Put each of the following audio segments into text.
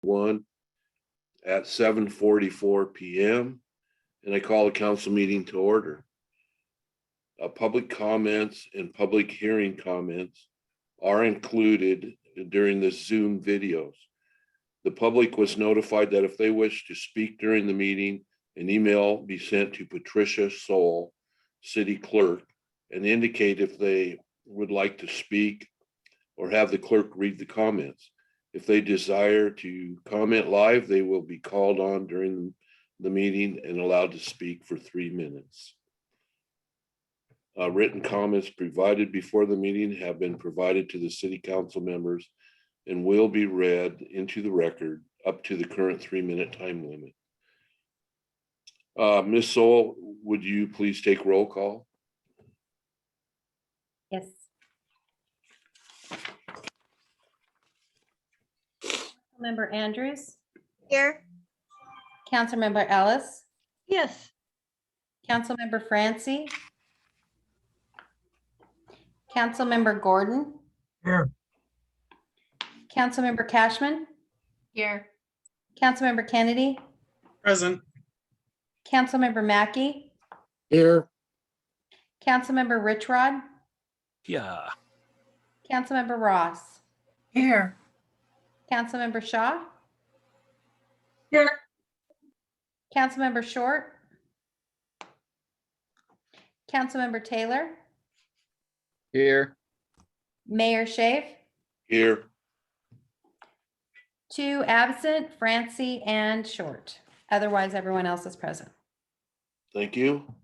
1 at 7:44 p.m. and I call the council meeting to order. Public comments and public hearing comments are included during the Zoom videos. The public was notified that if they wish to speak during the meeting, an email be sent to Patricia Soul, City Clerk, and indicate if they would like to speak or have the clerk read the comments. If they desire to comment live, they will be called on during the meeting and allowed to speak for 3 minutes. Written comments provided before the meeting have been provided to the city council members and will be read into the record up to the current 3-minute time limit. Ms. Soul, would you please take roll call? Yes. Councilmember Andrews, Here. Councilmember Ellis, Yes. Councilmember Francie, Councilmember Gordon, Here. Councilmember Cashman, Here. Councilmember Kennedy, Present. Councilmember Mackey, Here. Councilmember Richrod, Yeah. Councilmember Ross, Here. Councilmember Shaw, Here. Councilmember Short, Councilmember Taylor, Here. Mayor Shave, Here. 2 absent, Francie and Short. Otherwise, everyone else is present. Thank you.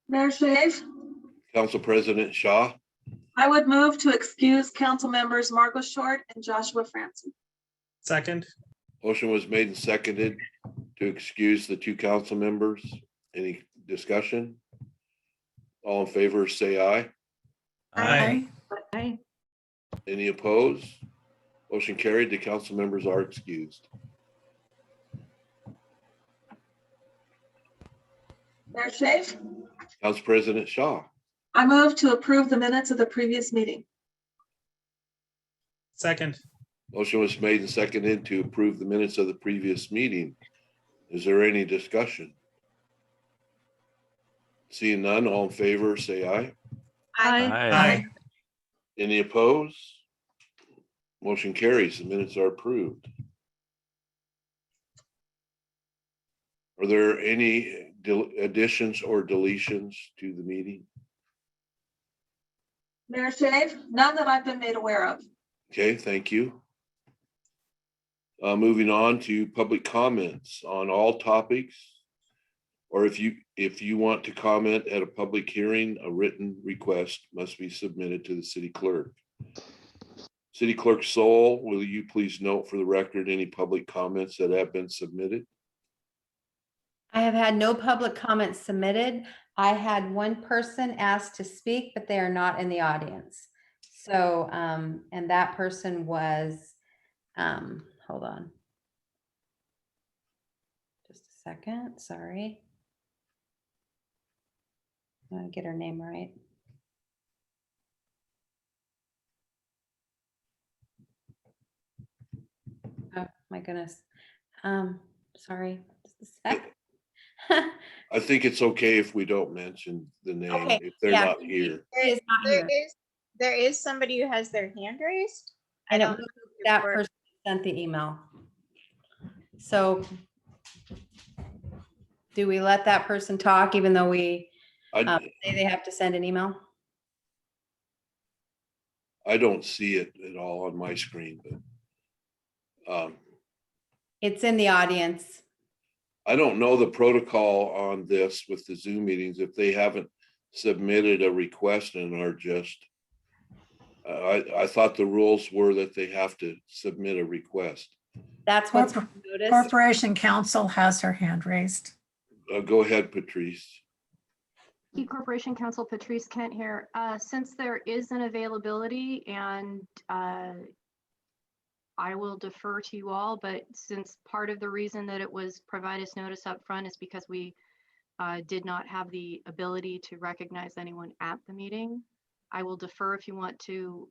Mayor Shave, Council President Shaw, I would move to excuse council members Margot Short and Joshua Francie. Second. motion was made and seconded to excuse the 2 council members. Any discussion? All in favor, say aye. Aye. Aye. Any opposed? Motion carried. The council members are excused. Mayor Shave, Council President Shaw, I move to approve the minutes of the previous meeting. Second. motion was made and seconded to approve the minutes of the previous meeting. Is there any discussion? Seeing none, all in favor, say aye. Aye. Any opposed? Motion carries. The minutes are approved. Are there any additions or deletions to the meeting? Mayor Shave, none that I've been made aware of. Okay, thank you. Moving on to public comments on all topics. Or if you want to comment at a public hearing, a written request must be submitted to the city clerk. City Clerk Soul, will you please note for the record any public comments that have been submitted? I have had no public comments submitted. I had one person asked to speak, but they are not in the audience. So, and that person was, hold on. Just a second, sorry. I want to get her name right. Oh, my goodness. Sorry, just a sec. I think it's okay if we don't mention the name Okay, if they're yeah. not here. She is not here. There is somebody who has their hand raised. I don't don't know know who that before- person sent the email. So do we let that person talk even though we say they have to send an email? I don't see it at all on my screen, but It's in the audience. I don't know the protocol on this with the Zoom meetings, if they haven't submitted a request and are just, I thought the rules were that they have to submit a request. That's what's Corpor- noticed. Corporation Counsel has her hand raised. Go ahead, Patrice. Key Corporation Counsel Patrice Kent here. Since there is an availability and I will defer to you all, but since part of the reason that it was provide us notice up front is because we did not have the ability to recognize anyone at the meeting, I will defer if you want to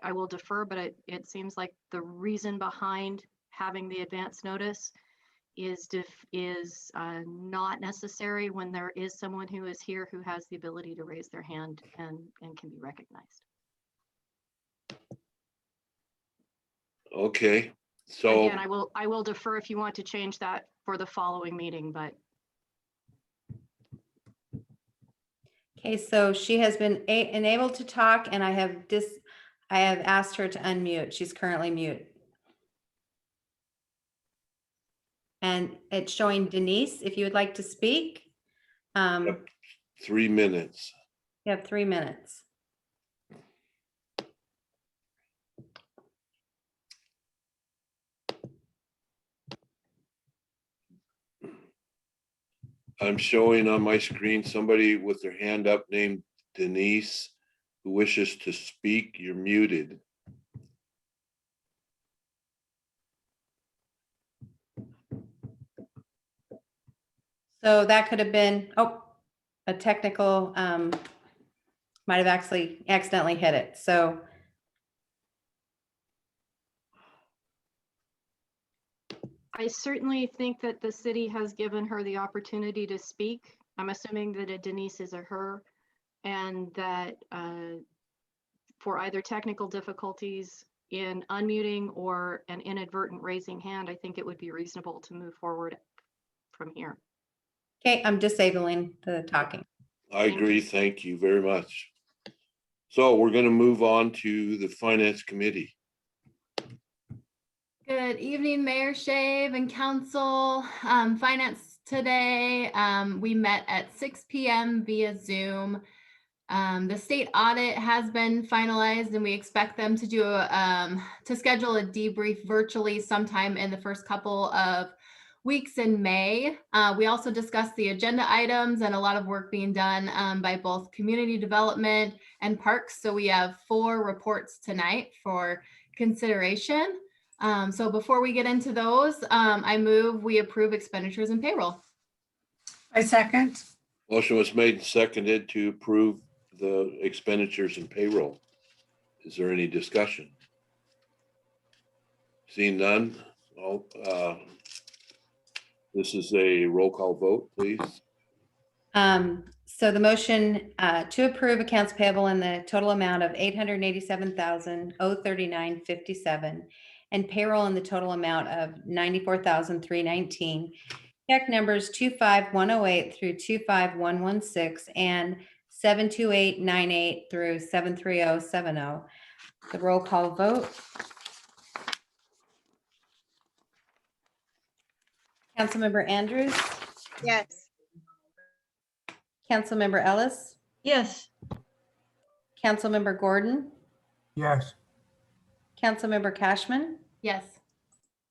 I will defer, but it seems like the reason behind having the advance notice is not necessary when there is someone who is here who has the ability to raise their hand and can be recognized. Okay, so Again, I will defer if you want to change that for the following meeting, but Okay, so she has been enabled to talk and I have asked her to unmute. She's currently mute. And it's showing Denise, if you would like to speak. You 3 minutes. have 3 minutes. I'm showing on my screen somebody with their hand up named Denise who wishes to speak. You're muted. So that could have been, a technical, might have actually accidentally hit it. So I certainly think that the city has given her the opportunity to speak. I'm assuming that a Denise is a her, and that for either technical difficulties in unmuting or an inadvertent raising hand, I think it would be reasonable to move forward from here. okay, I'm disabling the talking. I agree. Thank you very much. So we're going to move on to the Finance Committee. Good evening, Mayor Shave and Council. Finance today, we met at 6 p.m. via Zoom. The state audit has been finalized and we expect them to do to schedule a debrief virtually sometime in the first couple of weeks in May. We also discussed the agenda items and a lot of work being done by both community development and parks. So we have 4 reports tonight for consideration. So before we get into those, I move we approve expenditures and payroll. I second. Motion was made and seconded to approve the expenditures and payroll. Is there any discussion? Seeing none, this is a roll call vote, please. So the motion to approve accounts payable in the total amount of $887,039.57 and payroll in the total amount of $94,319. Check numbers 25108 through 25116 and 72898 through 73070. The roll call vote. Councilmember Andrews, Yes. Councilmember Ellis, Yes. Councilmember Gordon, Yes. Councilmember Cashman, Yes.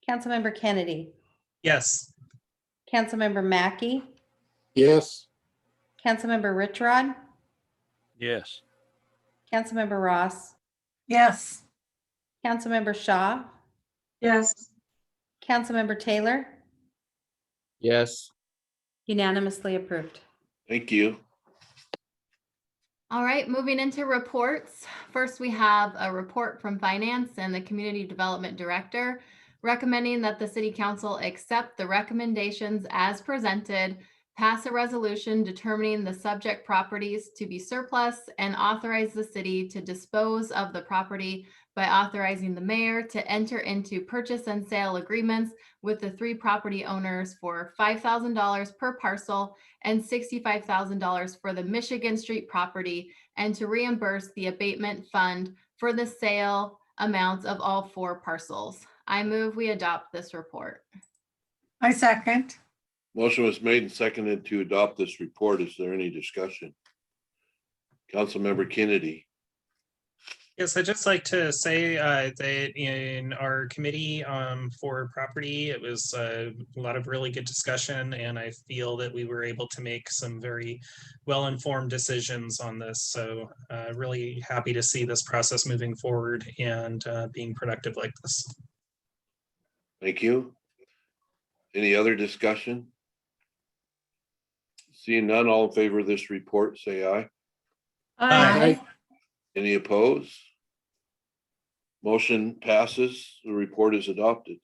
Councilmember Kennedy, Yes. Councilmember Mackey, Yes. Councilmember Richrod, Yes. Councilmember Ross, Yes. Councilmember Shaw, Yes. Councilmember Taylor, Yes. unanimously approved. Thank you. All right, moving into reports. First, we have a report from Finance and the Community Development Director recommending that the City Council accept the recommendations as presented, pass a resolution determining the subject properties to be surplus, and authorize the city to dispose of the property by authorizing the mayor to enter into purchase and sale agreements with the 3 property owners for $5,000 per parcel and $65,000 for the Michigan Street property, and to reimburse the abatement fund for the sale amounts of all 4 parcels. I move we adopt this report. I second. Motion was made and seconded to adopt this report. Is there any discussion? Councilmember Kennedy. Yes, I'd just like to say that in our committee for property, it was a lot of really good discussion, and I feel that we were able to make some very well-informed decisions on this. So really happy to see this process moving forward and being productive like this. Thank you. Any other discussion? Seeing none, all in favor of this report, say aye. Aye. Any opposed? Motion passes. The report is adopted.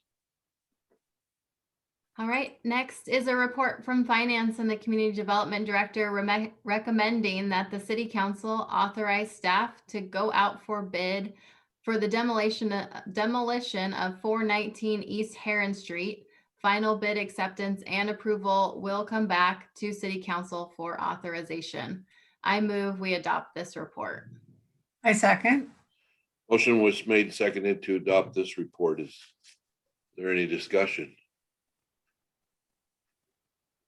All right, next is a report from Finance and the Community Development Director recommending that the City Council authorize staff to go out for bid for the demolition of 419 East Heron Street. Final bid acceptance and approval will come back to City Council for authorization. I move we adopt this report. I second. Motion was made and seconded to adopt this report. Is there any discussion?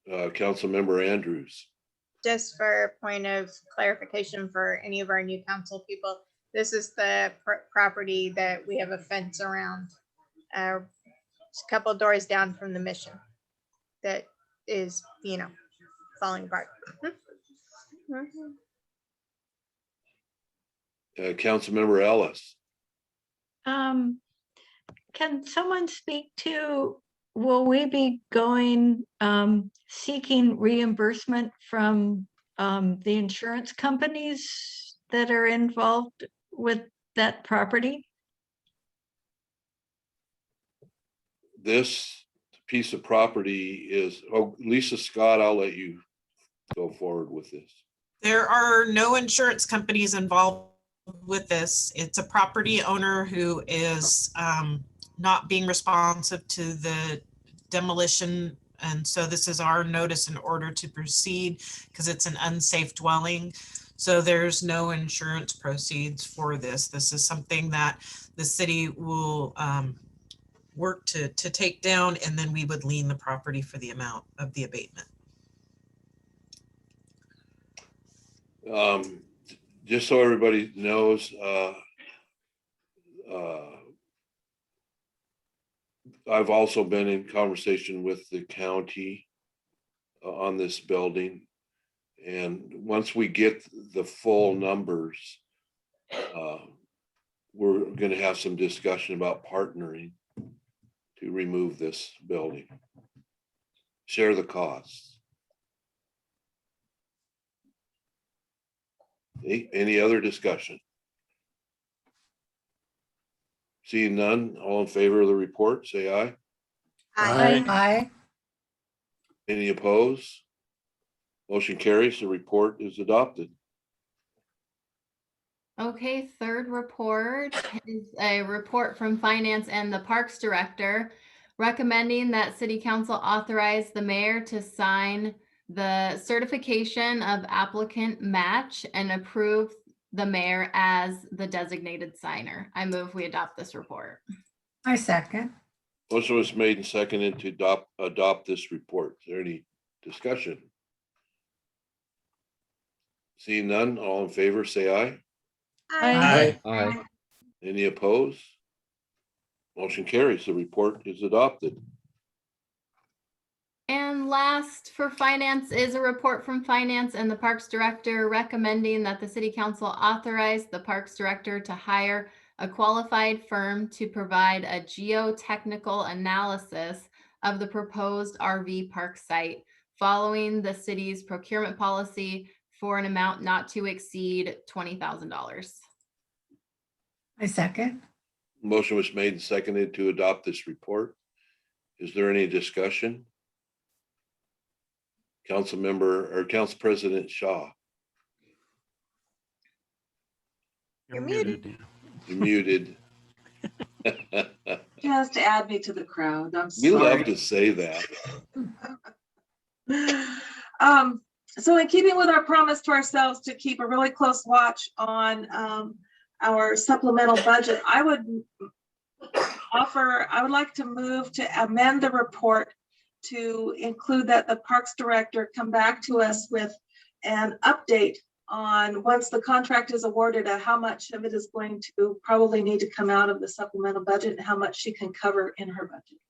Councilmember Andrews. Just for a point of clarification for any of our new council people, this is the property that we have a fence around. Just a couple doors down from the mission that is, falling apart. Councilmember Ellis. Can someone speak to, will we be going, seeking reimbursement from the insurance companies that are involved with that property? This piece of property is, Lisa Scott, I'll let you go forward with this. There are no insurance companies involved with this. It's a property owner who is not being responsive to the demolition. And so this is our notice in order to proceed because it's an unsafe dwelling. So there's no insurance proceeds for this. This is something that the city will work to take down, and then we would lien the property for the amount of the abatement. Just so everybody knows, I've also been in conversation with the county on this building. And once we get the full numbers, we're going to have some discussion about partnering to remove this building. Share the costs. Any other discussion? Seeing none, all in favor of the report, say aye. Aye. Any opposed? Motion carries. The report is adopted. Okay, third report is a report from Finance and the Parks Director recommending that City Council authorize the mayor to sign the certification of applicant match and approve the mayor as the designated signer. I move we adopt this report. I second. Motion was made and seconded to adopt this report. Is there any discussion? Seeing none, all in favor, say aye. Aye. Aye. Any opposed? Motion carries. The report is adopted. And last for Finance is a report from Finance and the Parks Director recommending that the City Council authorize the Parks Director to hire a qualified firm to provide a geotechnical analysis of the proposed RV park site following the city's procurement policy for an amount not to exceed $20,000. I second. Motion was made and seconded to adopt this report. Is there any discussion? Council President Shaw. You're muted. You're muted. Just add me to the crowd. I'm You love sorry. to say that. So in keeping with our promise to ourselves to keep a really close watch on our supplemental budget, I would like to move to amend the report to include that the Parks Director come back to us with an update on, once the contract is awarded, how much of it is going to probably need to come out of the supplemental budget and how much she can cover in her budget.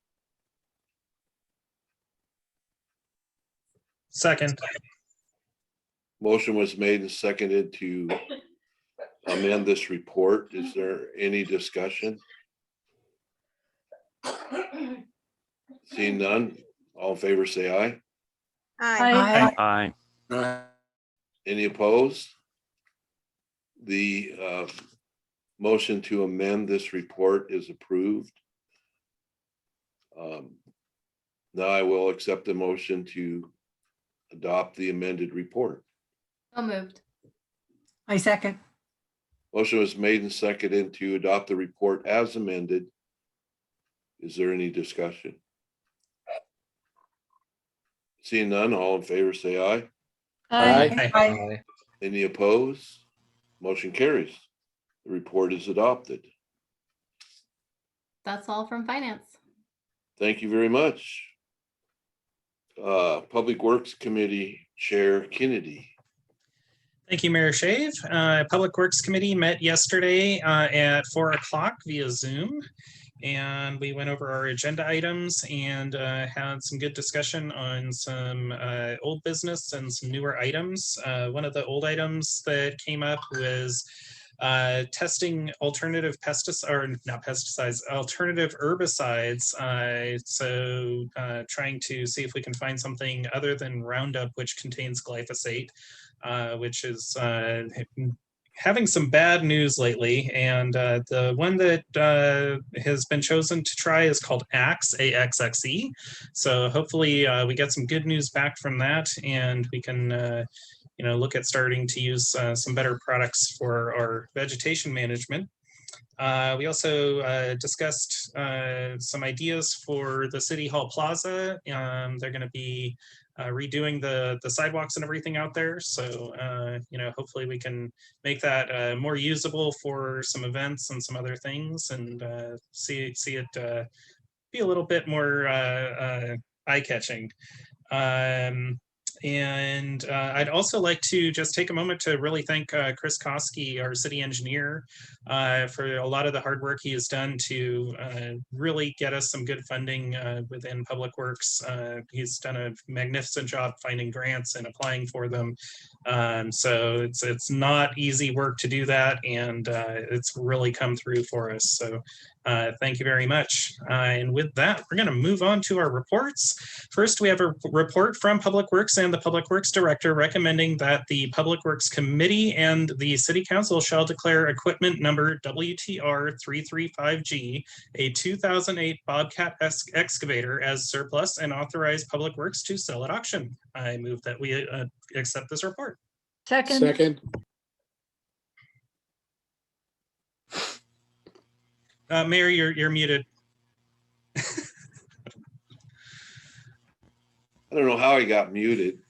Second. Motion was made and seconded to amend this report. Is there any discussion? Seeing none, all in favor say aye. Aye. Aye. Any opposed? The Motion to amend this report is approved. Now I will accept the motion to adopt the amended report. So moved. I second. Motion was made and seconded to adopt the report as amended. Is there any discussion? Seeing none, all in favor, say aye. Aye. Aye. Any opposed? Motion carries. The report is adopted. That's all from finance. Thank you very much. Public Works Committee Chair Kennedy. Thank you, Mayor Shave. Public Works Committee met yesterday at 4 o'clock via Zoom. And we went over our agenda items and had some good discussion on some old business and some newer items. One of the old items that came up was testing alternative pesticides, or not pesticides, alternative herbicides. So trying to see if we can find something other than Roundup, which contains glyphosate, which is having some bad news lately. And the one that has been chosen to try is called Axe, A-X-X-E. So hopefully we get some good news back from that, and we can look at starting to use some better products for our vegetation management. We also discussed some ideas for the City Hall Plaza. They're going to be redoing the sidewalks and everything out there. So, hopefully we can make that more usable for some events and some other things, and see it be a little bit more eye-catching. And I'd also like to just take a moment to really thank Chris Koski, our city engineer, for a lot of the hard work he has done to really get us some good funding within Public Works. He's done a magnificent job finding grants and applying for them. So it's not easy work to do that, and it's really come through for us. So thank you very much. And with that, we're going to move on to our reports. First, we have a report from Public Works and the Public Works Director recommending that the Public Works Committee and the City Council shall declare equipment number WTR 335G, a 2008 Bobcat excavator, as surplus and authorize Public Works to sell at auction. I move that we accept this report. Second. Second. Mayor, you're muted. I don't know how I got muted.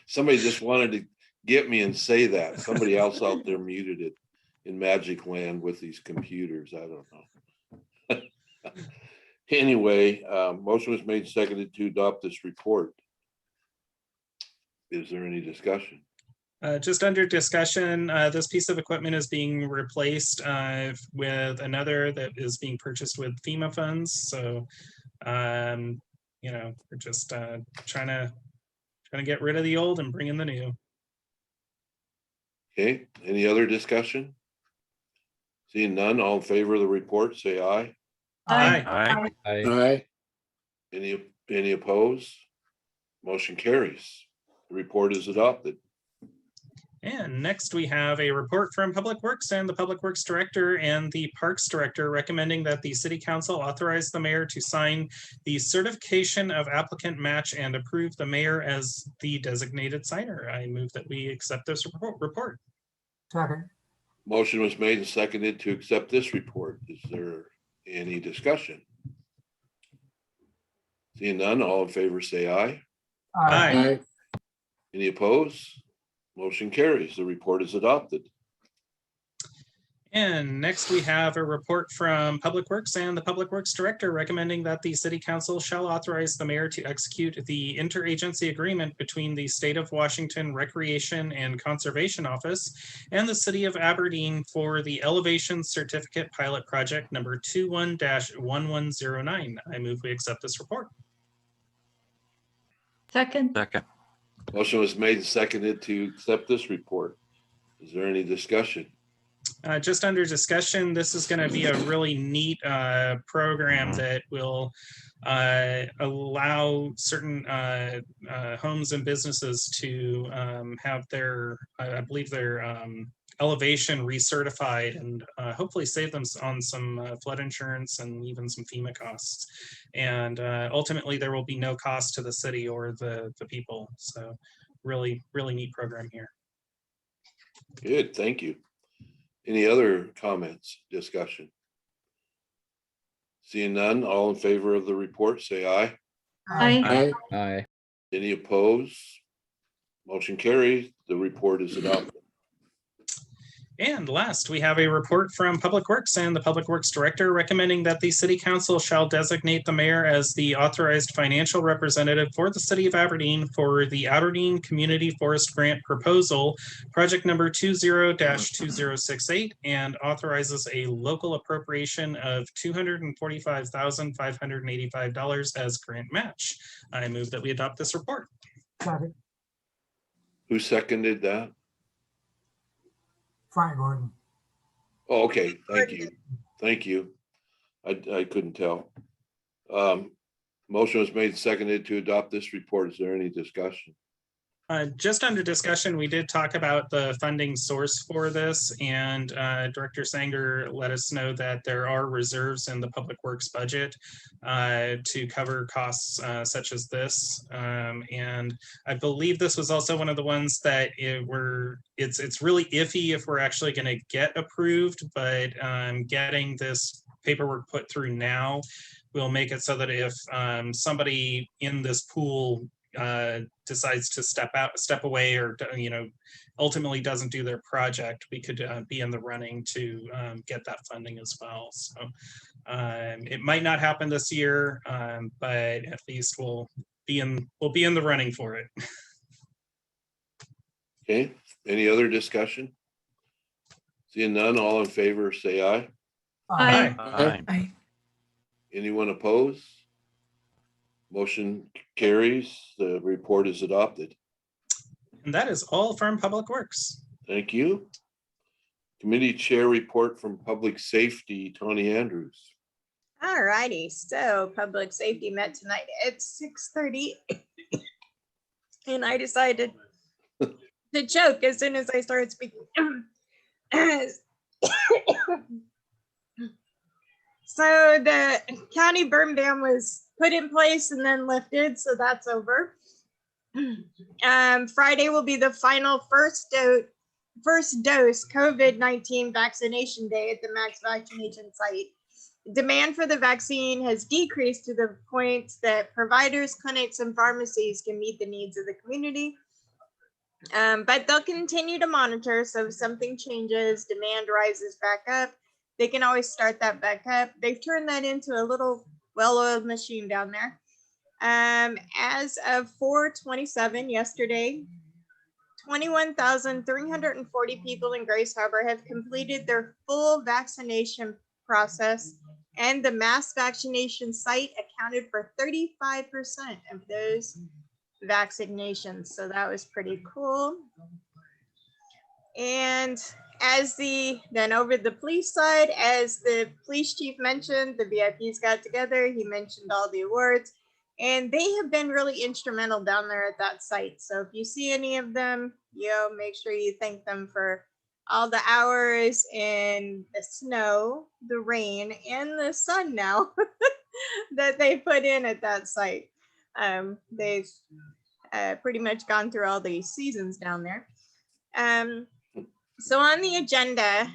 Somebody just wanted to get me and say that. Somebody else out there muted it in Magic Land with these computers. I don't know. Anyway, motion was made, seconded to adopt this report. Is there any discussion? Just under discussion, this piece of equipment is being replaced with another that is being purchased with FEMA funds. So, we're just trying to get rid of the old and bring in the new. Okay, any other discussion? Seeing none, all in favor of the report, say aye. Aye. Aye. Any opposed? Motion carries. The report is adopted. And next we have a report from Public Works and the Public Works Director and the Parks Director recommending that the City Council authorize the mayor to sign the certification of applicant match and approve the mayor as the designated signer. I move that we accept this report. Second. Motion was made and seconded to accept this report. Is there any discussion? Seeing none, all in favor say aye. Aye. Any opposed? Motion carries. The report is adopted. And next we have a report from Public Works and the Public Works Director recommending that the City Council shall authorize the mayor to execute the interagency agreement between the State of Washington Recreation and Conservation Office and the City of Aberdeen for the Elevation Certificate Pilot Project number 21-1109. I move we accept this report. Second. Motion was made and seconded to accept this report. Is there any discussion? Just under discussion, this is going to be a really neat program that will allow certain homes and businesses to have their, I believe their elevation recertified and hopefully save them on some flood insurance and even some FEMA costs. And ultimately, there will be no cost to the city or the people. So really, really neat program here. Good, thank you. Any other comments, discussion? Seeing none, all in favor of the report, say aye. Aye. Aye. Any opposed? Motion carries. The report is adopted. And last, we have a report from Public Works and the Public Works Director recommending that the City Council shall designate the mayor as the authorized financial representative for the City of Aberdeen for the Aberdeen Community Forest Grant Proposal, project number 20-2068, and authorizes a local appropriation of $245,585 as grant match. I move that we adopt this report. Second. Who seconded that? Frank Gordon. Oh, okay, thank you. Thank you. I couldn't tell. Motion was made and seconded to adopt this report. Is there any discussion? Just under discussion, we did talk about the funding source for this, and Director Sanger let us know that there are reserves in the Public Works budget to cover costs such as this. And I believe this was also one of the ones that it's really iffy if we're actually going to get approved, but getting this paperwork put through now will make it so that if somebody in this pool decides to step away, or ultimately doesn't do their project, we could be in the running to get that funding as well. So it might not happen this year, but at least we'll be in the running for it. Okay, any other discussion? Seeing none, all in favor, say aye. Aye. Aye. Anyone opposed? Motion carries. The report is adopted. And that is all from Public Works. Thank you. Committee Chair report from Public Safety, Tony Andrews. All righty, so Public Safety met tonight at 6:30. And I decided to choke as soon as I started speaking. So the county burn ban was put in place and then lifted, so that's over. Friday will be the final first dose COVID-19 vaccination day at the Max Vaccination Site. Demand for the vaccine has decreased to the point that providers, clinics, and pharmacies can meet the needs of the community. But they'll continue to monitor, so if something changes, demand rises back up, they can always start that back up. They've turned that into a little well-oiled machine down there. As of 4/27 yesterday, 21,340 people in Grace Harbor have completed their full vaccination process, and the mass vaccination site accounted for 35% of those vaccinations. So that was pretty cool. And then over the police side, as the police chief mentioned, the VIPs got together. He mentioned all the awards, and they have been really instrumental down there at that site. So if you see any of them, make sure you thank them for all the hours in the snow, the rain, and the sun now that they put in at that site. They've pretty much gone through all the seasons down there. So on the agenda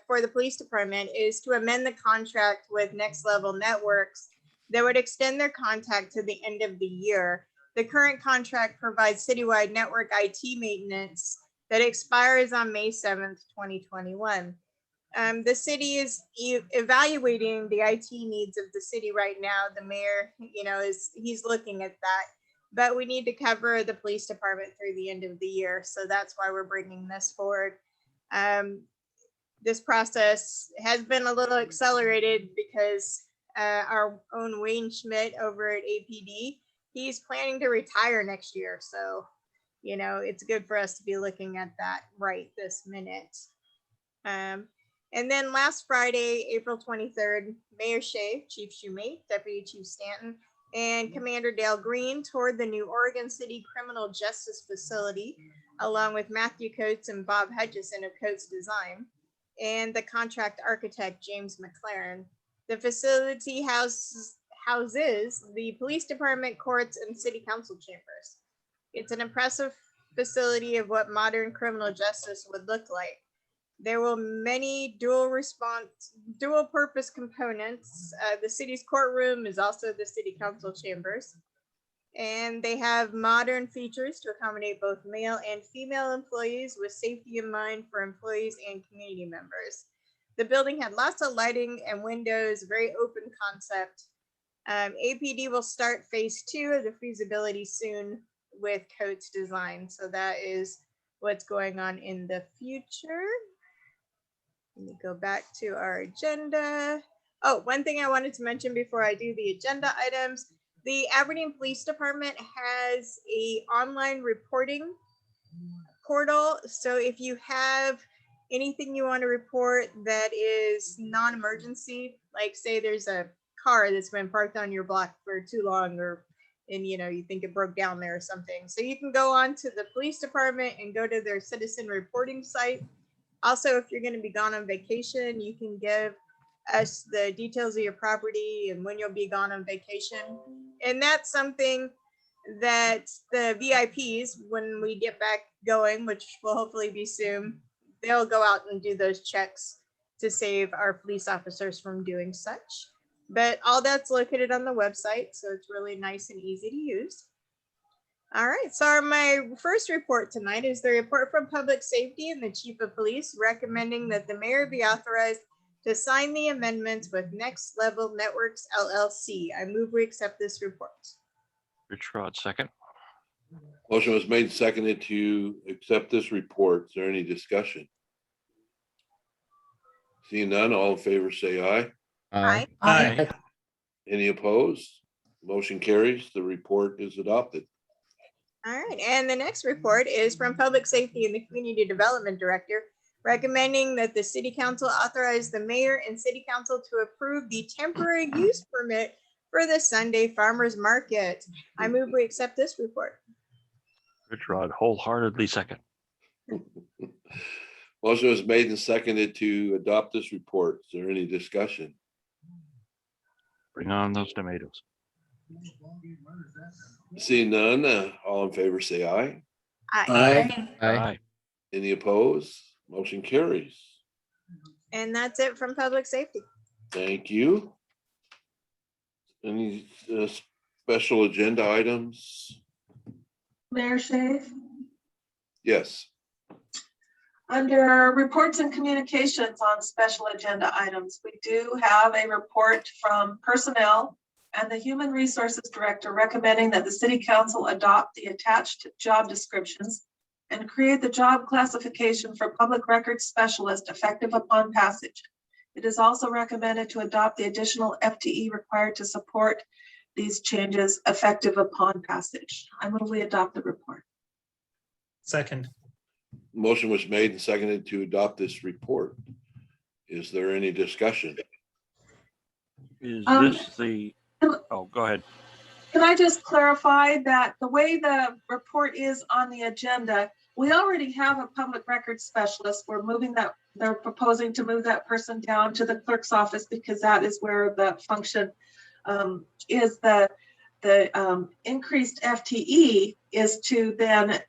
for the police department is to amend the contract with Next Level Networks that would extend their contract to the end of the year. The current contract provides citywide network IT maintenance that expires on May 7th, 2021. The city is evaluating the IT needs of the city right now. The mayor, he's looking at that. But we need to cover the police department through the end of the year. So that's why we're bringing this forward. This process has been a little accelerated because our own Wayne Schmidt over at APD, he's planning to retire next year. So, it's good for us to be looking at that right this minute. And then last Friday, April 23rd, Mayor Shea, Chief Shoemate, Deputy Chief Stanton, and Commander Dale Green toured the new Oregon City Criminal Justice Facility. along with Matthew Coates and Bob Hutchison of Coates Design, and the contract architect, James McLaren. The facility houses the police department, courts, and city council chambers. It's an impressive facility of what modern criminal justice would look like. There will many dual purpose components. The city's courtroom is also the city council chambers. And they have modern features to accommodate both male and female employees with safety in mind for employees and community members. The building had lots of lighting and windows, very open concept. APD will start phase 2 of the feasibility soon with Coates Design. So that is what's going on in the future. Let me go back to our agenda. Oh, one thing I wanted to mention before I do the agenda items, the Aberdeen Police Department has an online reporting portal. So if you have anything you want to report that is non-emergency, like say there's a car that's been parked on your block for too long, and you think it broke down there or something. So you can go on to the police department and go to their citizen reporting site. Also, if you're going to be gone on vacation, you can give us the details of your property and when you'll be gone on vacation. And that's something that the VIPs, when we get back going, which will hopefully be soon, they'll go out and do those checks to save our police officers from doing such. But all that's located on the website, so it's really nice and easy to use. All right, so my first report tonight is the report from Public Safety and the Chief of Police recommending that the mayor be authorized to sign the amendments with Next Level Networks LLC. I move we accept this report. Rich Rod, second. Motion was made and seconded to accept this report. Is there any discussion? Seeing none, all in favor say aye. Aye. Aye. Any opposed? Motion carries. The report is adopted. All right, and the next report is from Public Safety and the Community Development Director, recommending that the City Council authorize the mayor and City Council to approve the temporary use permit for the Sunday Farmers Market. I move we accept this report. Rich Rod, wholeheartedly second. Motion was made and seconded to adopt this report. Is there any discussion? Bring on those tomatoes. Seeing none, all in favor say aye. Aye. Aye. Any opposed? Motion carries. And that's it from Public Safety. Thank you. Any special agenda items? Mayor Shave, Yes. under reports and communications on special agenda items, we do have a report from personnel and the Human Resources Director recommending that the City Council adopt the attached job descriptions and create the job classification for Public Records Specialist effective upon passage. It is also recommended to adopt the additional FTE required to support these changes effective upon passage. I move we adopt the report. Second. Motion was made and seconded to adopt this report. Is there any discussion? Is Um, this the, oh, go ahead. Can I just clarify that the way the report is on the agenda, we already have a public records specialist. We're moving that, they're proposing to move that person down to the clerk's office because that is where the function is. The increased FTE is to then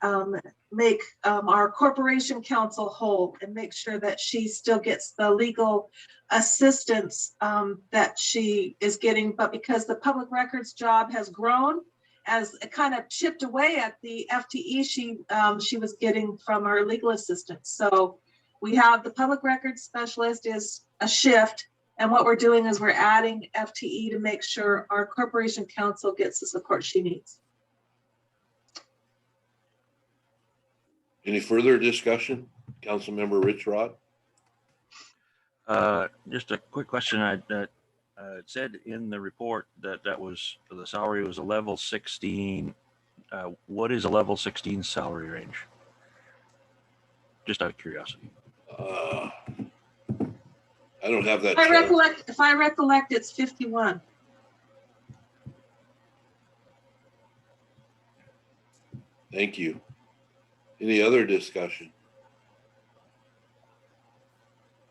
make our corporation counsel whole and make sure that she still gets the legal assistance that she is getting. But because the public records job has grown, as it kind of chipped away at the FTE she was getting from our legal assistant. So we have the public records specialist is a shift. And what we're doing is we're adding FTE to make sure our corporation counsel gets the support she needs. Any further discussion? Councilmember Rich Rod? Just a quick question. It said in the report that the salary was a level 16. What is a level 16 salary range? Just out of curiosity. I don't have that. If I recollect, it's 51. Thank you. Any other discussion?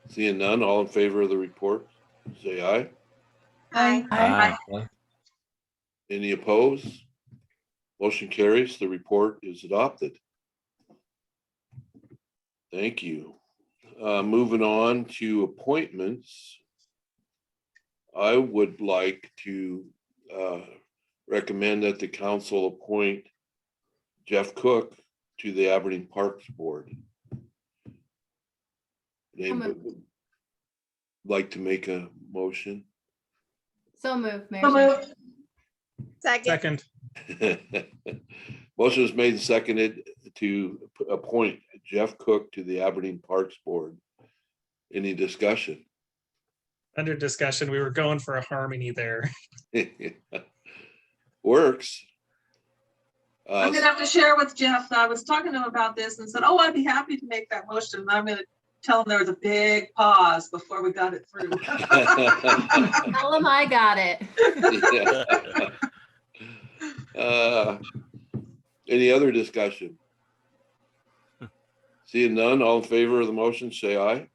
Seeing none, all in favor of the report, say aye. Aye. Any opposed? Motion carries. The report is adopted. Thank you. Moving on to appointments. I would like to recommend that the council appoint Jeff Cook to the Aberdeen Parks Board. Anybody would like to make a motion? So moved, Mayor. So Schaefer. moved. Second. Second. Motion is made and seconded to appoint Jeff Cook to the Aberdeen Parks Board. Any discussion? Under discussion, we were going for a harmony there. Works. I'm gonna have to share with Jeff. I was talking to him about this and said, oh, I'd be happy to make that motion. And I'm gonna tell him there was a big pause before we got it through. Tell them I got it. Any other discussion? Seeing none, all in favor of the motion, say aye.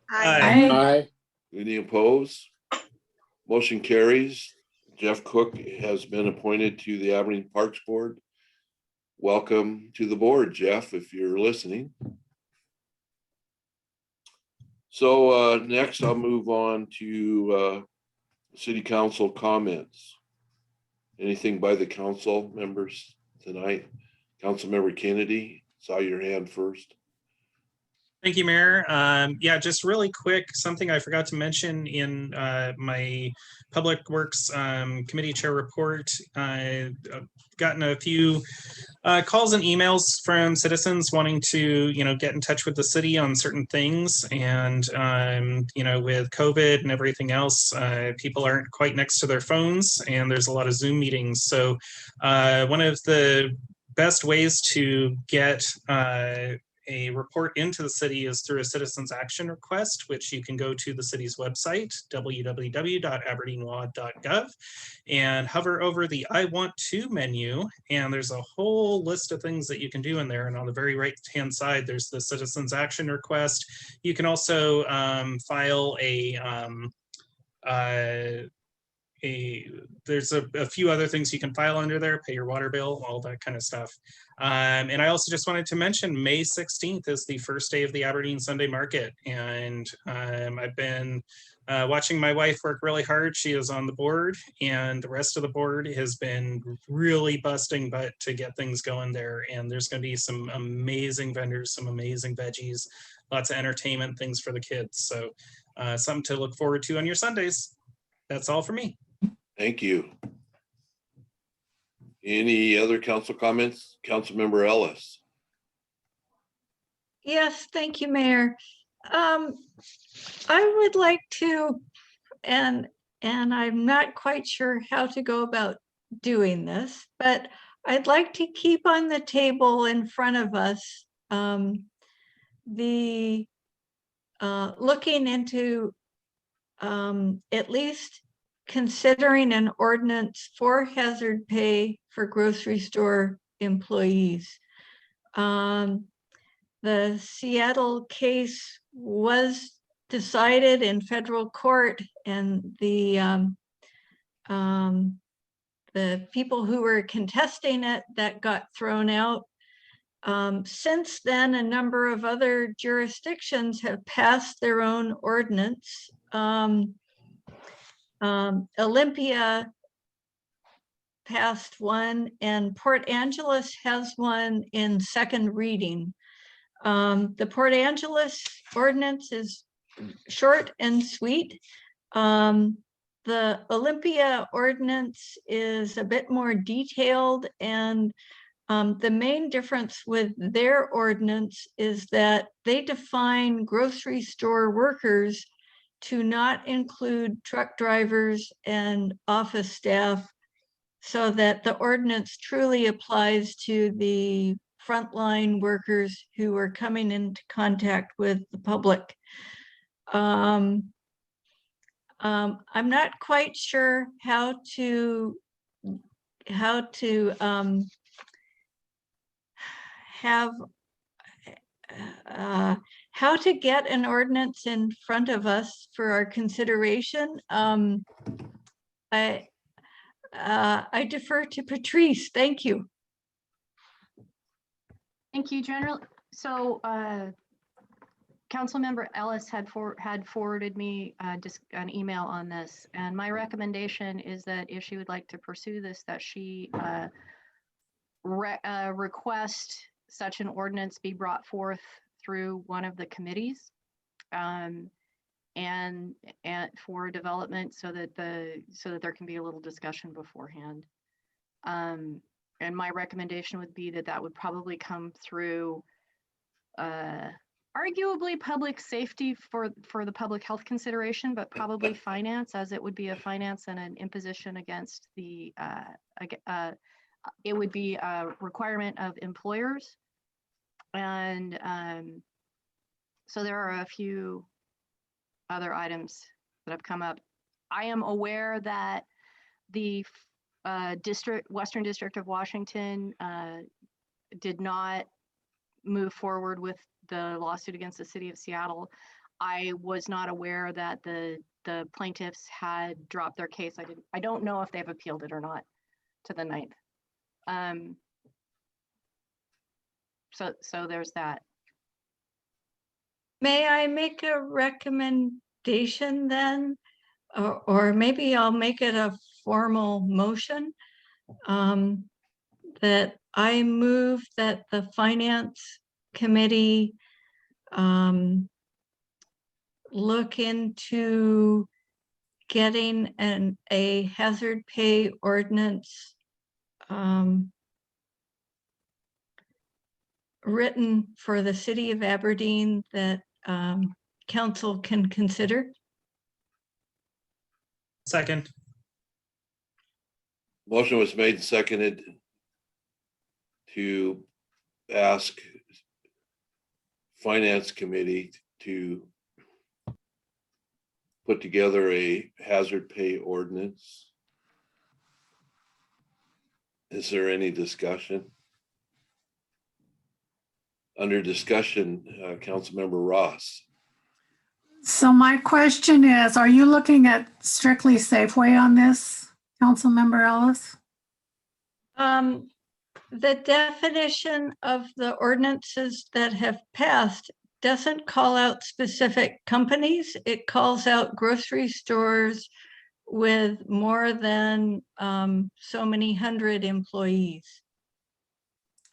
Aye. Any opposed? Motion carries. Jeff Cook has been appointed to the Aberdeen Parks Board. Welcome to the board, Jeff, if you're listening. So next I'll move on to city council comments. Anything by the council members tonight? Councilmember Kennedy, saw your hand first. Thank you, Mayor. Yeah, just really quick, something I forgot to mention in my Public Works Committee Chair report. I've gotten a few calls and emails from citizens wanting to, get in touch with the city on certain things. And, with COVID and everything else, people aren't quite next to their phones and there's a lot of Zoom meetings. So one of the best ways to get a report into the city is through a citizens action request, which you can go to the city's website, www.aberdeenlaw.gov, and hover over the I want to menu. And there's a whole list of things that you can do in there. And on the very right-hand side, there's the citizens action request. You can also file there's a few other things you can file under there, pay your water bill, all that kind of stuff. And I also just wanted to mention May 16th is the first day of the Aberdeen Sunday Market. And I've been watching my wife work really hard. She is on the board and the rest of the board has been really busting butt to get things going there. And there's going to be some amazing vendors, some amazing veggies, lots of entertainment, things for the kids. So something to look forward to on your Sundays. That's all for me. Thank you. Any other council comments? Councilmember Ellis. Yes, thank you, Mayor. I would like to, and I'm not quite sure how to go about doing this, but I'd like to keep on the table in front of us looking into at least considering an ordinance for hazard pay for grocery store employees. The Seattle case was decided in federal court, and the people who were contesting it, that got thrown out. Since then, a number of other jurisdictions have passed their own ordinance. Olympia passed one, and Port Angeles has one in second reading. The Port Angeles ordinance is short and sweet. The Olympia ordinance is a bit more detailed, and the main difference with their ordinance is that they define grocery store workers to not include truck drivers and office staff, so that the ordinance truly applies to the frontline workers who are coming into contact with the public. I'm not quite sure how to have how to get an ordinance in front of us for our consideration. I defer to Patrice. Thank you. Thank you, General. So Councilmember Ellis had forwarded me just an email on this, and my recommendation is that if she would like to pursue this, that she request such an ordinance be brought forth through one of the committees and for development, so that there can be a little discussion beforehand. And my recommendation would be that would probably come through arguably public safety for the public health consideration, but probably finance, as it would be a finance and an imposition against the it would be a requirement of employers. And so there are a few other items that have come up. I am aware that the Western District of Washington did not move forward with the lawsuit against the city of Seattle. I was not aware that the plaintiffs had dropped their case. I don't know if they've appealed it or not to the 9th. So there's that. May I make a recommendation then? Or maybe I'll make it a formal motion that I move that the Finance Committee look into getting a hazard pay ordinance written for the city of Aberdeen that council can consider. Second. Motion was made and seconded to ask Finance Committee to put together a hazard pay ordinance. Is there any discussion? Under discussion, Councilmember Ross. So my question is, are you looking at strictly Safeway on this, Councilmember Ellis? The definition of the ordinances that have passed doesn't call out specific companies. It calls out grocery stores with more than so many hundred employees.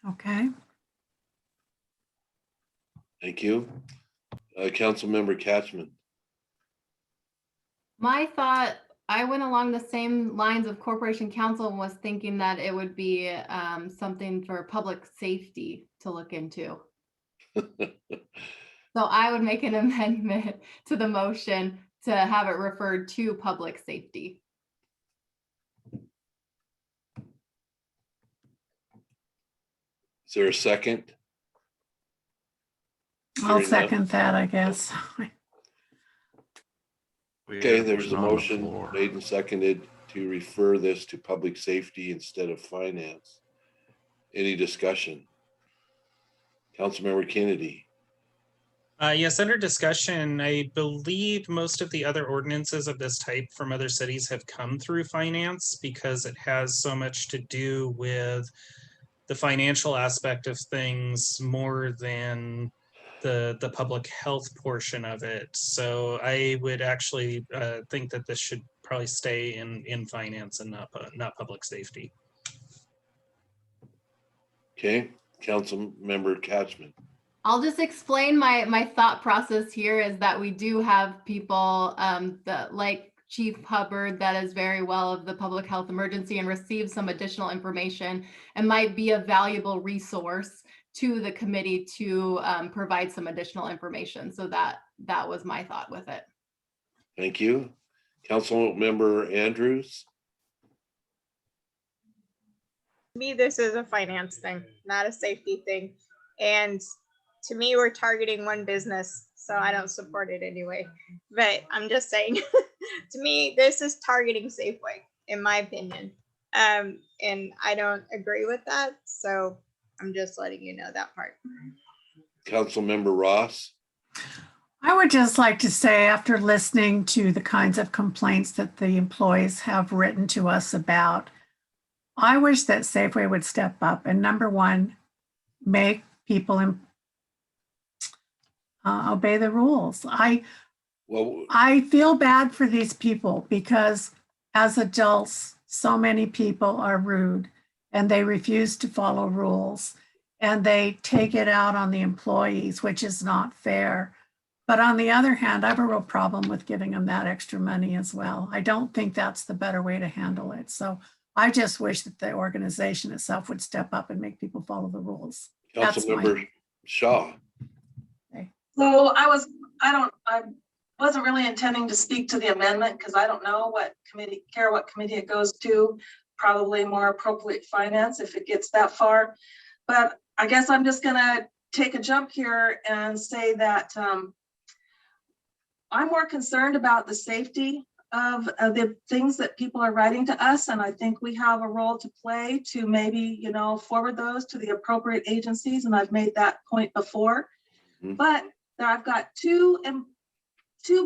Okay. Thank you. Councilmember Catchman. My thought, I went along the same lines of Corporation Counsel and was thinking that it would be something for public safety to look into. So I would make an amendment to the motion to have it referred to public safety. Is there a second? I'll Hearing none. second that, I guess. Okay, there's a on the motion floor. made and seconded to refer this to public safety instead of finance. Any discussion? Councilmember Kennedy. Yes, under discussion, I believe most of the other ordinances of this type from other cities have come through finance because it has so much to do with the financial aspect of things more than the public health portion of it. So I would actually think that this should probably stay in finance and not public safety. Okay, Councilmember Catchman. I'll just explain my thought process here is that we do have people that like Chief Hubbard that is very well of the public health emergency and receives some additional information and might be a valuable resource to the committee to provide some additional information. So that was my thought with it. Thank you. Councilmember Andrews. To me, this is a finance thing, not a safety thing. And to me, we're targeting one business, so I don't support it anyway. But I'm just saying, to me, this is targeting Safeway, in my opinion. And I don't agree with that. So I'm just letting you know that part. Councilmember Ross. I would just like to say, after listening to the kinds of complaints that the employees have written to us about, I wish that Safeway would step up and, number one, make people obey the rules. Well, I feel bad for these people because as adults, so many people are rude and they refuse to follow rules and they take it out on the employees, which is not fair. But on the other hand, I have a real problem with giving them that extra money as well. I don't think that's the better way to handle it. So I just wish that the organization itself would step up and make people follow the rules. That's my- Councilmember Shaw. So I wasn't really intending to speak to the amendment because I don't know what committee it goes to. Probably more appropriate finance if it gets that far. But I guess I'm just gonna take a jump here and say that I'm more concerned about the safety of the things that people are writing to us. And I think we have a role to play to maybe, forward those to the appropriate agencies. And I've made that point before. Mhm. But I've got two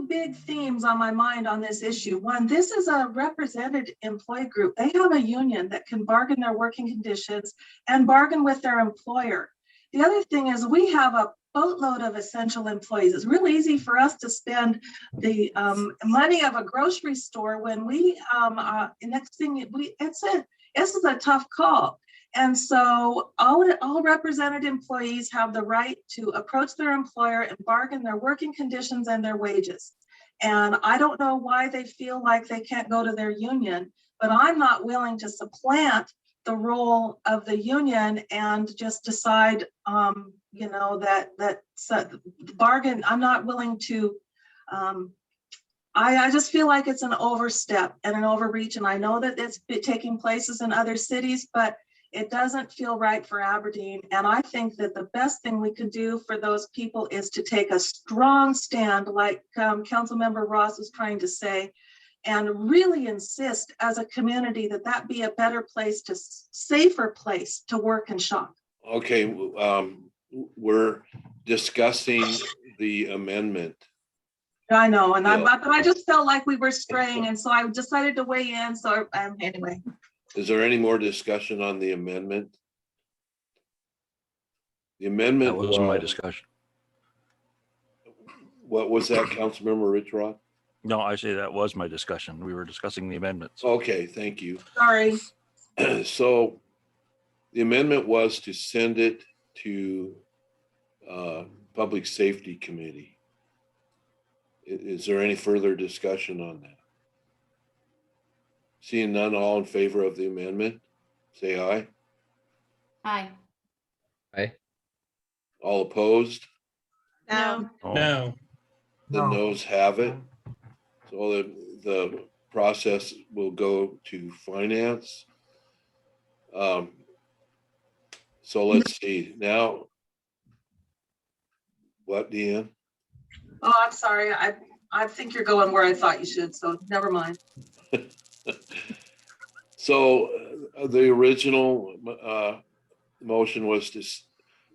big themes on my mind on this issue. One, this is a represented employee group. They have a union that can bargain their working conditions and bargain with their employer. The other thing is we have a boatload of essential employees. It's real easy for us to spend the money of a grocery store when we next thing this is a tough call. And so all represented employees have the right to approach their employer and bargain their working conditions and their wages. And I don't know why they feel like they can't go to their union, but I'm not willing to supplant the role of the union and just decide, that bargain. I'm not willing to. I just feel like it's an overstep and an overreach, and I know that it's taking places in other cities, but it doesn't feel right for Aberdeen. And I think that the best thing we could do for those people is to take a strong stand, like Councilmember Ross was trying to say, and really insist as a community that be a better place, safer place to work and shop. Okay, we're discussing the amendment. I know, and Yeah. but I just felt like we were straying, and so I decided to weigh in. So anyway. Is there any more discussion on the amendment? The amendment That was my was, discussion. what was that, Councilmember Rich Rod? No, I say that was my discussion. We were discussing the amendments. Okay, thank you. Sorry. So the amendment was to send it to Public Safety Committee. Is there any further discussion on that? Seeing none, all in favor of the amendment, say aye. Aye. All opposed? No, Oh, No, The noes have it. So the process will go to finance. So let's see now. What, Deanne? Oh, I'm sorry. I think you're going where I thought you should. So never mind. So the original motion was to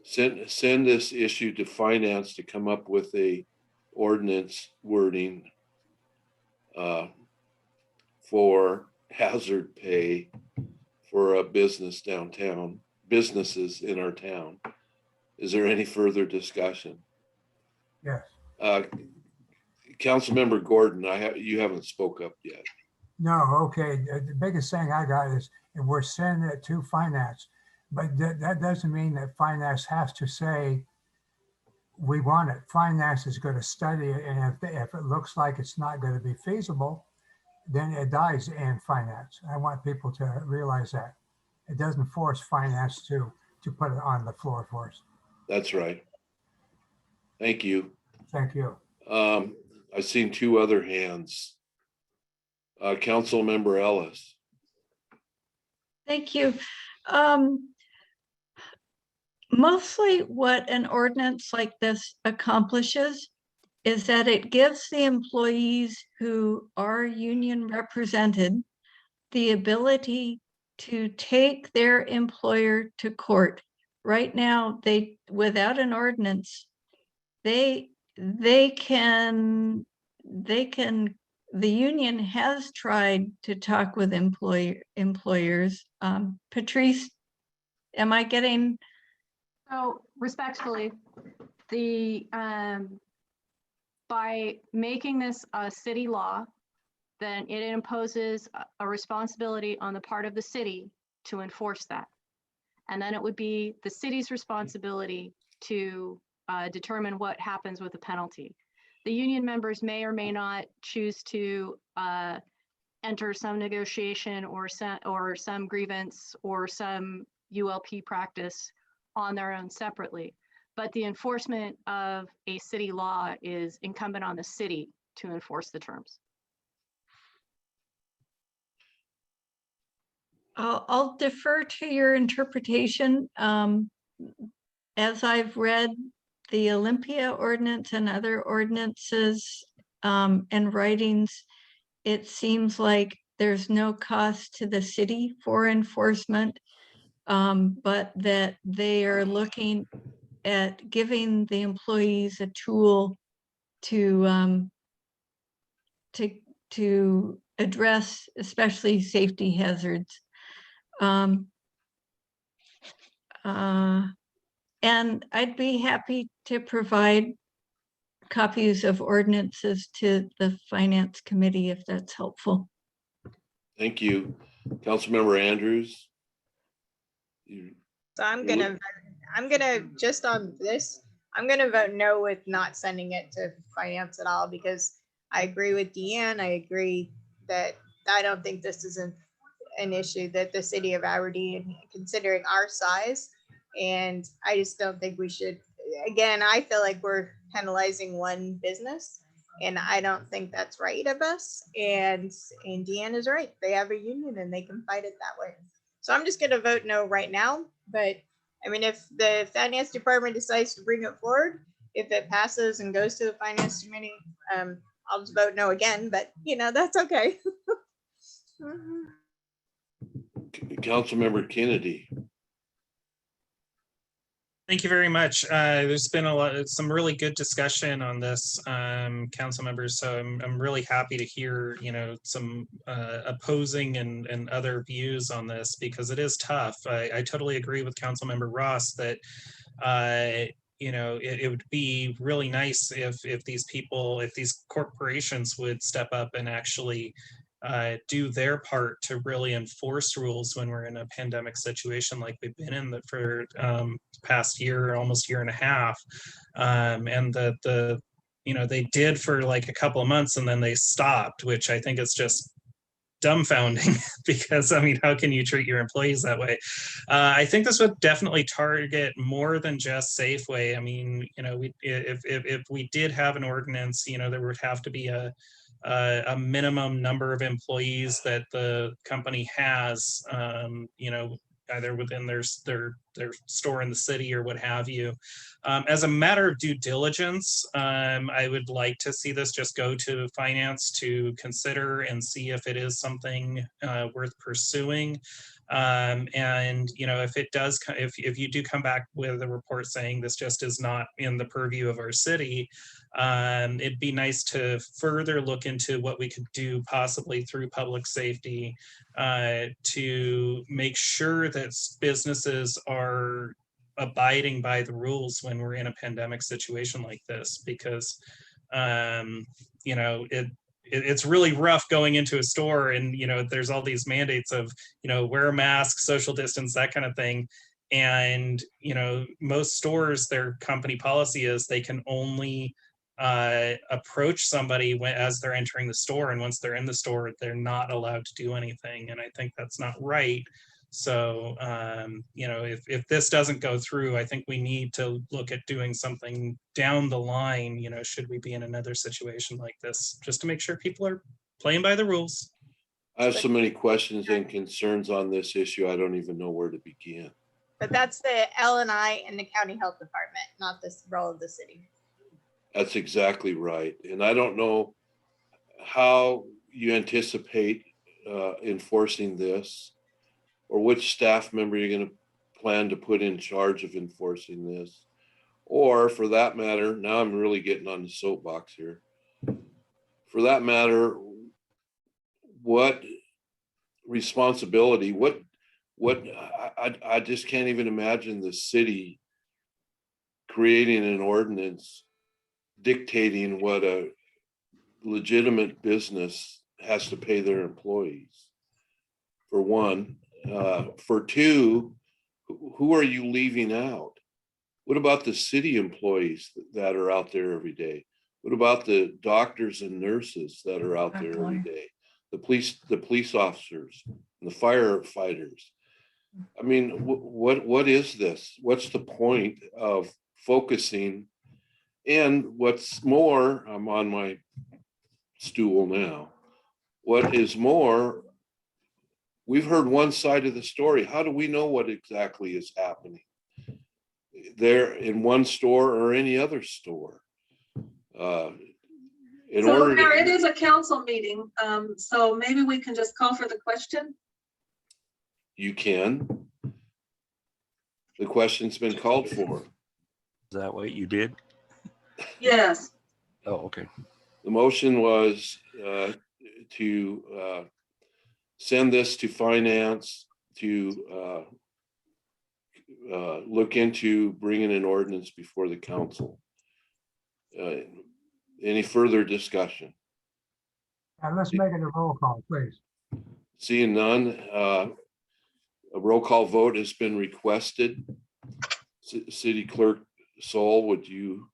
send this issue to finance to come up with a ordinance wording for hazard pay for a business downtown, businesses in our town. Is there any further discussion? Yes. Councilmember Gordon, you haven't spoke up yet. No, okay. The biggest thing I got is we're sending it to finance, but that doesn't mean that finance has to say we want it. Finance is going to study it, and if it looks like it's not going to be feasible, then it dies in finance. I want people to realize that. It doesn't force finance to put it on the floor for us. That's right. Thank you. Thank you. I've seen two other hands. Councilmember Ellis. Thank you. Mostly what an ordinance like this accomplishes is that it gives the employees who are union represented the ability to take their employer to court right now, without an ordinance, the union has tried to talk with employers. Patrice, am I getting? So respectfully, the, by making this a city law, then it imposes a responsibility on the part of the city to enforce that. And then it would be the city's responsibility to determine what happens with the penalty. The union members may or may not choose to enter some negotiation or some grievance or some ULP practice on their own separately. But the enforcement of a city law is incumbent on the city to enforce the terms. I'll defer to your interpretation. As I've read the Olympia ordinance and other ordinances and writings, it seems like there's no cost to the city for enforcement, but that they are looking at giving the employees a tool to address especially safety hazards. And I'd be happy to provide copies of ordinances to the Finance Committee if that's helpful. Thank you. Councilmember Andrews. So I'm gonna just on this, I'm gonna vote no with not sending it to finance at all, because I agree with Deanne. I agree that I don't think this is an issue that the city of Aberdeen, considering our size, and I just don't think we should. Again, I feel like we're penalizing one business, and I don't think that's right of us. And Deanne is right. They have a union and they can fight it that way. So I'm just going to vote no right now. But I mean, if the finance department decides to bring it forward, if it passes and goes to the finance committee, I'll just vote no again. But you know, that's okay. Councilmember Kennedy. Thank you very much. There's been some really good discussion on this, council members. So I'm really happy to hear, some opposing and other views on this, because it is tough. I totally agree with Councilmember Ross that, it would be really nice if these corporations would step up and actually do their part to really enforce rules when we're in a pandemic situation like we've been in for past year, almost year and a half. And they did for like a couple of months and then they stopped, which I think is just dumbfounding because, I mean, how can you treat your employees that way? I think this would definitely target more than just Safeway. I mean, if we did have an ordinance, there would have to be a minimum number of employees that the company has, either within their store in the city or what have you. As a matter of due diligence, I would like to see this just go to finance to consider and see if it is something worth pursuing. And if it does, if you do come back with a report saying this just is not in the purview of our city, it'd be nice to further look into what we could do possibly through public safety to make sure that businesses are abiding by the rules when we're in a pandemic situation like this, because it's really rough going into a store and there's all these mandates of wear a mask, social distance, that kind of thing. And most stores, their company policy is they can only approach somebody as they're entering the store, and once they're in the store they're not allowed to do anything, and I think that's not right. So if this doesn't go through, I think we need to look at doing something down the line, should we be in another situation like this, just to make sure people are playing by the rules. I have so many questions and concerns on this issue, I don't even know where to begin. But that's the L&I and the county health department, not this role of the city. That's exactly right. And I don't know how you anticipate enforcing this, or which staff member you're going to plan to put in charge of enforcing this? Or for that matter, now I'm really getting on the soapbox here. For that matter, what responsibility, I just can't even imagine the city creating an ordinance dictating what a legitimate business has to pay their employees. For one, for two, who are you leaving out? What about the city employees that are out there every day? What about the doctors and nurses that are out there every day? The police officers, and the firefighters. I mean, what is this? What's the point of focusing? And what's more, I'm on my stool now. What is more, we've heard one side of the story. How do we know what exactly is happening there in one store or any other store? So Mayor, it is a council meeting, so maybe we can just call for the question. You can. The question's been called for. Is that what you did? Yes. Oh, okay. The motion was to send this to finance to look into bringing an ordinance before the council. Any further discussion? Let's make it a roll call, please. Seeing none, a roll call vote has been requested. City Clerk Sol, would you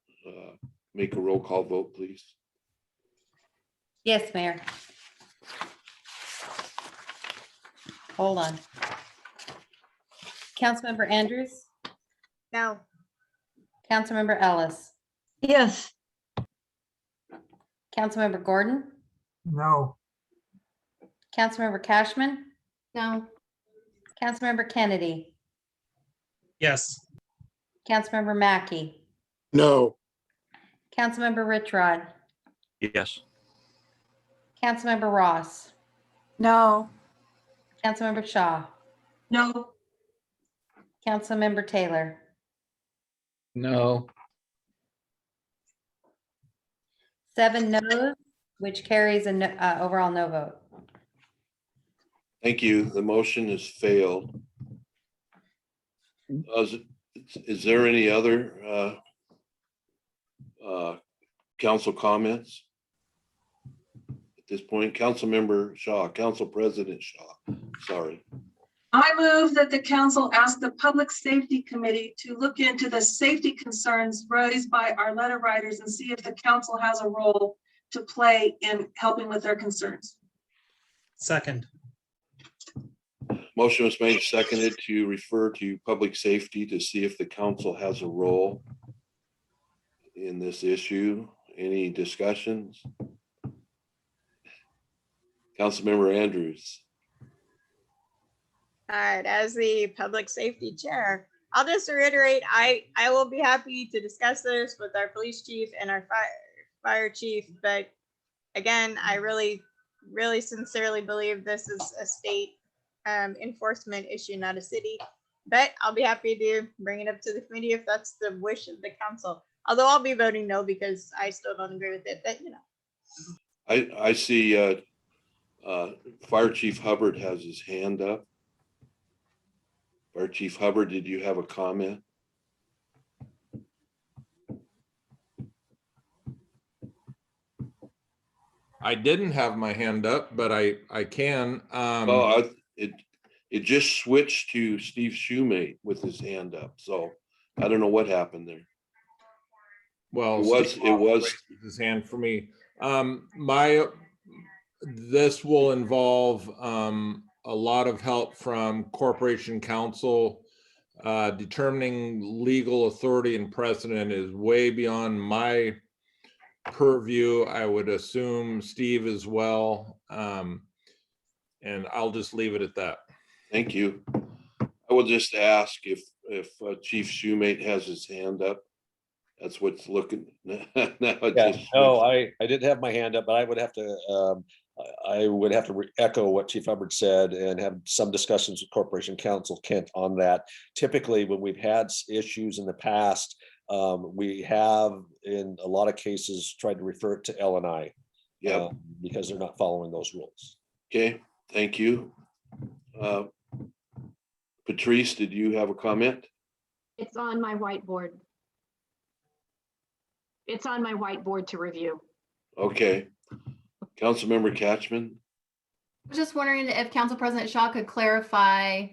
make a roll call vote, please? Yes, Mayor. Hold on. Councilmember Andrews, No. Councilmember Ellis, Yes. Councilmember Gordon, No, Councilmember Cashman, No. Councilmember Kennedy, Yes. Councilmember Mackey, No, Councilmember Richrod, Yes. Councilmember Ross, No, Councilmember Shaw, No. Councilmember Taylor, no, 7 noes, which carries an overall no vote. Thank you. The motion has failed. Is there any other council comments? At this point, Councilmember Shaw, Council President Shaw, sorry. I move that the council ask the Public Safety Committee to look into the safety concerns raised by our letter writers and see if the council has a role to play in helping with their concerns. Second. Motion was made and seconded to refer to public safety to see if the council has a role in this issue. Any discussions? Councilmember Andrews. All right, as the public safety chair, I'll just reiterate, I will be happy to discuss this with our police chief and our fire chief, but again, I really sincerely believe this is a state enforcement issue, not a city. But I'll be happy to bring it up to the committee if that's the wish of the council. Although I'll be voting no because I still don't agree with it, but you know. I see Fire Chief Hubbard has his hand up. Fire Chief Hubbard, did you have a comment? I didn't have my hand up, but I can. Oh, it just switched to Steve Shoemate with his hand up, so I don't know what happened there. Well, It was raised his hand for me. This will involve a lot of help from Corporation Counsel. Determining legal authority and precedent is way beyond my purview. I would assume Steve as well. And I'll just leave it at that. Thank you. I will just ask if Chief Shoemate has his hand up. That's what's looking. Now it Yeah, just no, switched. I didn't have my hand up, but I would have to I would have to echo what Chief Hubbard said and have some discussions with Corporation Counsel Kent on that. Typically, when we've had issues in the past, we have in a lot of cases tried to refer it to L&I. Yep. Because they're not following those rules. Okay, thank you. Patrice, did you have a comment? It's on my whiteboard. It's on my whiteboard to review. Okay. Councilmember Catchman? I was just wondering if Council President Shaw could clarify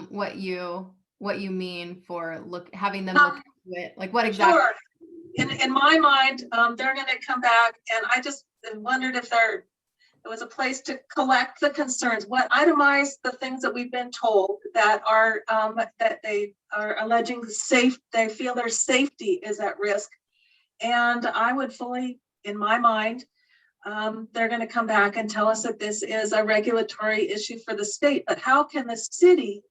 what you mean for having them look into it, like what exactly? Sure. In my mind, they're going to come back, and I just wondered if there was a place to collect the concerns, itemize the things that we've been told that are that they are alleging they feel their safety is at risk. And I would fully, in my mind, they're going to come back and tell us that this is a regulatory issue for the state. But how can the city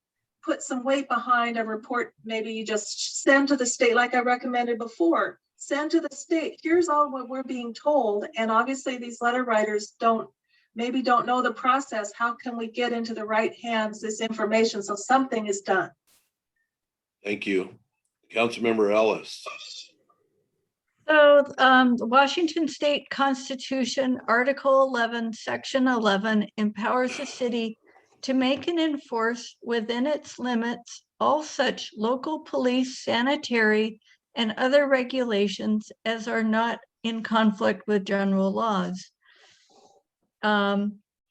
put some weight behind a report? Maybe you just send to the state, like I recommended before. Send to the state. Here's all what we're being told. And obviously, these letter writers maybe don't know the process. How can we get into the right hands this information so something is done? Thank you. Councilmember Ellis. So the Washington State Constitution, Article 11, Section 11, empowers the city to make and enforce within its limits all such local police, sanitary, and other regulations as are not in conflict with general laws. The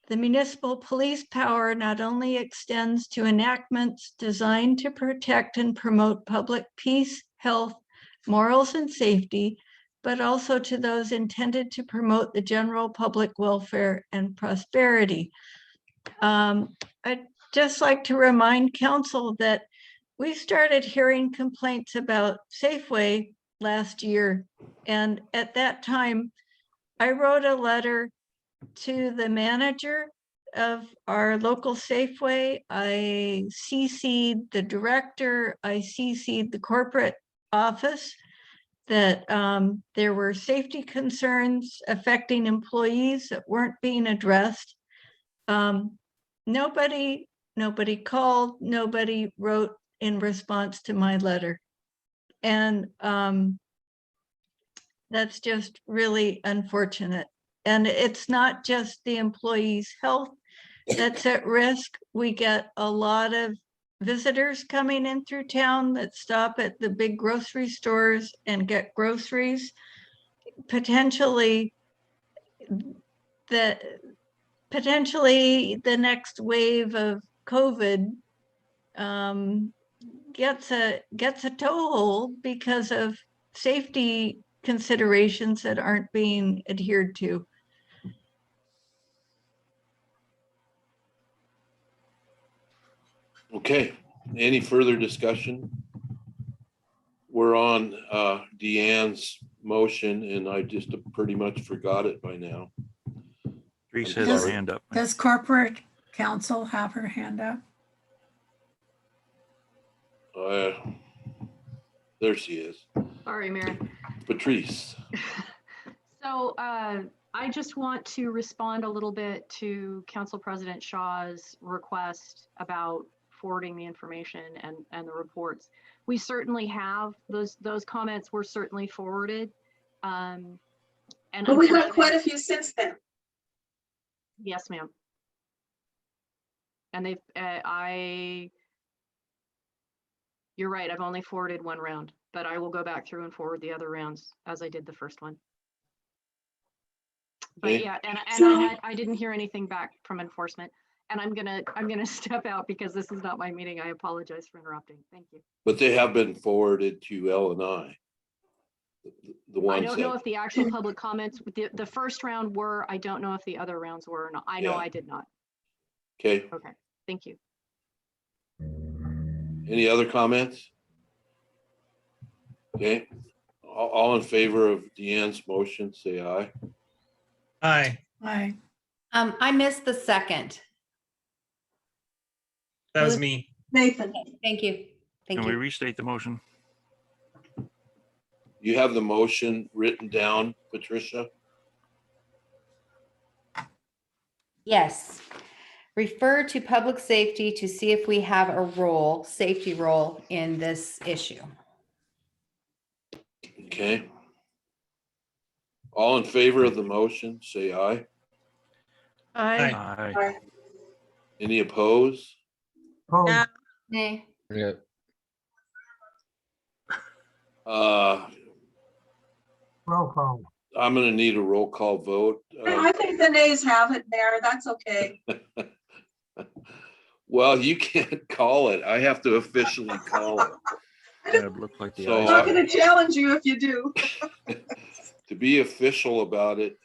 municipal police power not only extends to enactments designed to protect and promote public peace, health, morals, and safety, but also to those intended to promote the general public welfare and prosperity. I'd just like to remind council that we started hearing complaints about Safeway last year. And at that time, I wrote a letter to the manager of our local Safeway. I CC'd the director, I CC'd the corporate office that there were safety concerns affecting employees that weren't being addressed. Nobody called, nobody wrote in response to my letter. And that's just really unfortunate. And it's not just the employees' health that's at risk. We get a lot of visitors coming in through town that stop at the big grocery stores and get groceries. Potentially the next wave of COVID gets a toehold because of safety considerations that aren't being adhered to. Okay, any further discussion? We're on Deanne's motion, and I just pretty much forgot it by now. Patrice I'm has sorry. her hand up. Does corporate counsel have her hand up? There she is. Sorry, Mayor. Patrice. So I just want to respond a little bit to Council President Shaw's request about forwarding the information and the reports. We certainly have those comments were certainly forwarded. And But we got quite a few since then. Yes, ma'am. And you're right, I've only forwarded one round, but I will go back through and forward the other rounds as I did the first one. But Okay. yeah, and So- I didn't hear anything back from enforcement. And I'm gonna step out because this is not my meeting. I apologize for interrupting. Thank you. But they have been forwarded to L&I. The I ones don't know that, if the actual public comments, the first round were, I don't know if the other rounds were or not. I know Yeah. I did not. okay, Okay, thank you. any other comments? Okay, all in favor of Deanne's motion, say aye. Aye, I missed the second. that was me. Nathan, Thank you. Thank Can we you. restate the motion? You have the motion written down, Patricia? Yes. Refer to public safety to see if we have a role, safety role in this issue. Okay. All in favor of the motion, say aye. I, Aye. Any opposed? Opposed? No. Nay. Yeah. Roll call. I'm gonna need a roll call vote. I think the nays have it, Mayor. That's okay. Well, you can't call it. I have to officially call it. Yeah, it looked like the So, I'm ayes not have gonna it. challenge you if you do. To be official about it,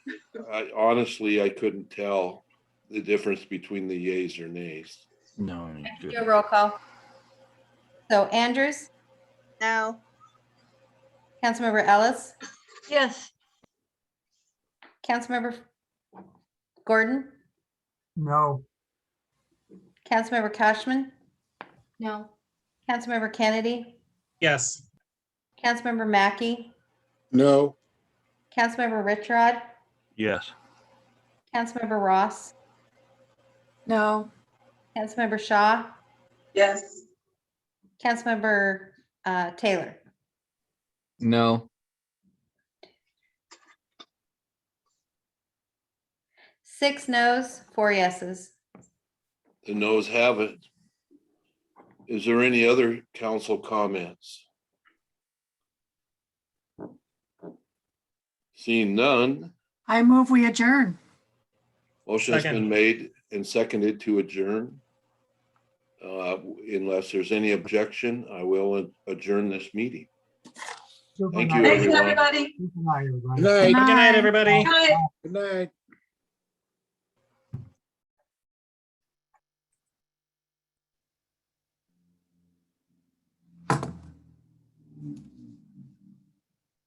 I honestly, I couldn't tell the difference between the yays or nays. No, Do good. a roll call. So Andrews, No. Councilmember Ellis, yes, Councilmember Gordon, No, Councilmember Cashman, No. Councilmember Kennedy, Yes. Councilmember Mackey, No. Councilmember Richrod, Yes. Councilmember Ross, No, Councilmember Shaw, Yes. Councilmember Taylor. No. 6 noes, 4 yeses. The noes have it. Is there any other council comments? Seeing none, I move we adjourn. motion's been Second. made and seconded to adjourn. Unless there's any objection, I will adjourn this meeting. Super Thank night. you, Thanks, everyone. everybody. Super night, everybody. Good night. Good night, everybody. Good night. Good night.